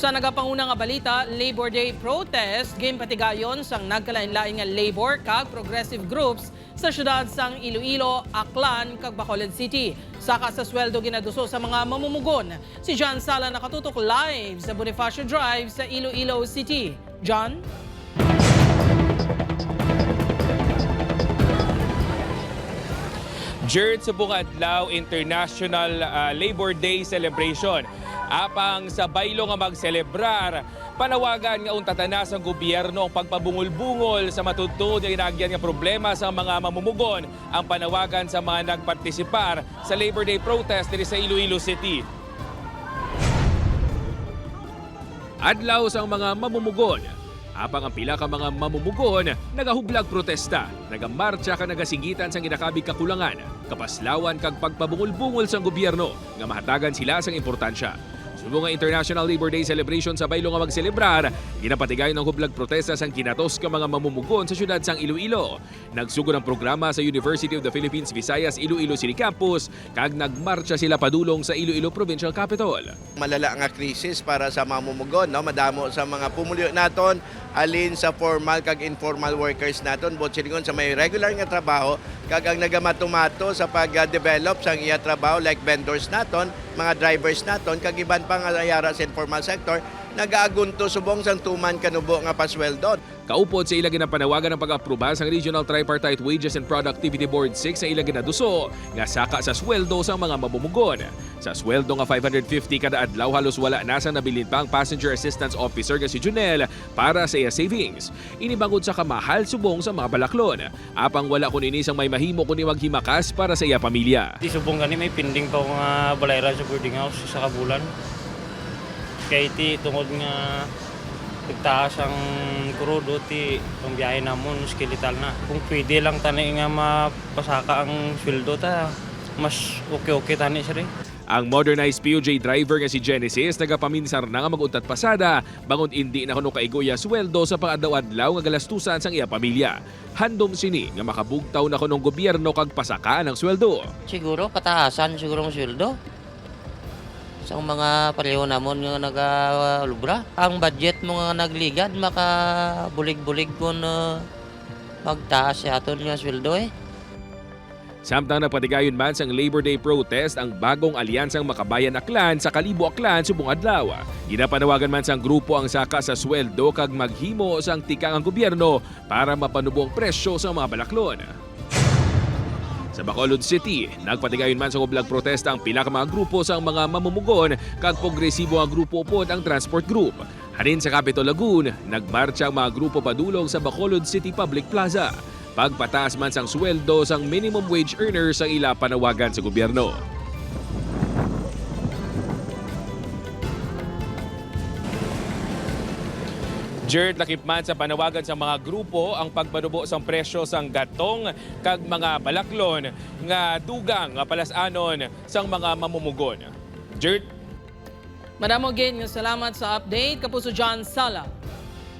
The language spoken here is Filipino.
Sa nagapanguna nga balita, Labor Day protest game patigayon sang nagkalain-lain nga labor kag progressive groups sa syudad sang Iloilo, Aklan kag Bacolod City. Saka sa sweldo ginaduso sa mga mamumugon. Si John Sala nakatutok live sa Bonifacio Drive sa Iloilo City. John? Jerd sa Bungadlaw International Labor Day Celebration. Apang sa baylo nga magselebrar, panawagan nga untatanas ang gobyerno ang pagpabungol-bungol sa matutod nga ginagyan nga problema sa mga mamumugon. Ang panawagan sa mga nagpartisipar sa Labor Day protest diri sa Iloilo City. Adlaw sa mga mamumugon. Apang ang pila ka mga mamumugon, nagahublag protesta, nagamarcha ka nagasingitan sa ginakabig kakulangan, kapaslawan kag pagpabungol-bungol sa gobyerno nga mahatagan sila sang importansya. Subong nga International Labor Day celebration sa baylo nga magselebrar, ginapatigayon ang hublag protesta sang kinatos ka mga mamumugon sa syudad sang Iloilo. Nagsugod ang programa sa University of the Philippines Visayas Iloilo City Campus kag nagmarcha sila padulong sa Iloilo Provincial Capital. Malala nga krisis para sa mamumugon, no? Madamo sa mga pumulyo naton alin sa formal kag informal workers naton botsingon sa may regular nga trabaho kag ang nagamatumato sa pag-develop sang iya trabaho like vendors naton, mga drivers naton kag iban pa nga ayara sa informal sector nagaagunto subong sang tuman kanubo nga pasweldo. Kaupod sa ilang ginapanawagan ng pag-aproba sang Regional Tripartite Wages and Productivity Board 6 sa ilang ginaduso nga saka sa sweldo sa mga mamumugon. Sa sweldo nga 550 kada adlaw halos wala na sa nabilin pa ang Passenger Assistance Officer nga si Junel para sa iya savings. Inibangod sa kamahal subong sa mga balaklon. Apang wala kun ini sang may mahimo kun maghimakas para sa iya pamilya. Di subong gani may pending pa nga balayran sa boarding house sa kabulan. Kaya iti tungod nga pagtaas ang krudo ti pangbiyahe namon skeletal na. Kung pwede lang tani nga mapasaka ang sweldo ta, mas okay tani siya rin. Ang modernized POJ driver nga si Genesis nagapaminsar na nga maguntat pasada bangon hindi na kuno kaigoya sweldo sa pang-adlaw-adlaw nga galastusan sang iya pamilya. Handom sini nga makabugtaw na kunong gobyerno kag pasaka ng sweldo. Siguro pataasan siguro ang sweldo. Sa mga pareho namon nga nagalubra. Ang budget mo nga nagligad makabulig-bulig kun magtaas sa aton nga sweldo eh. Samtang nagpatigayon man sang Labor Day protest ang bagong alyansang Makabayan Aklan sa Kalibo Aklan subong adlaw. Ginapanawagan man sang grupo ang saka sa sweldo kag maghimo sang tikang ang gobyerno para mapanubong presyo sa mga balaklon. Sa Bacolod City, nagpatigayon man sa hublag protesta ang pila ka mga grupo sa mga mamumugon kag progresibo ang grupo upod ang Transport Group. Hanin sa Capitol Lagoon, nagmarcha ang mga grupo padulong sa Bacolod City Public Plaza. Pagpataas man sang sweldo sang minimum wage earners ang ila panawagan sa gobyerno. Jerd nakipman sa panawagan sa mga grupo ang pagpanubo sang presyo sang gatong kag mga balaklon nga dugang nga palasanon sang mga mamumugon. Jerd? Madamo gid nga salamat sa update kapuso John Sala.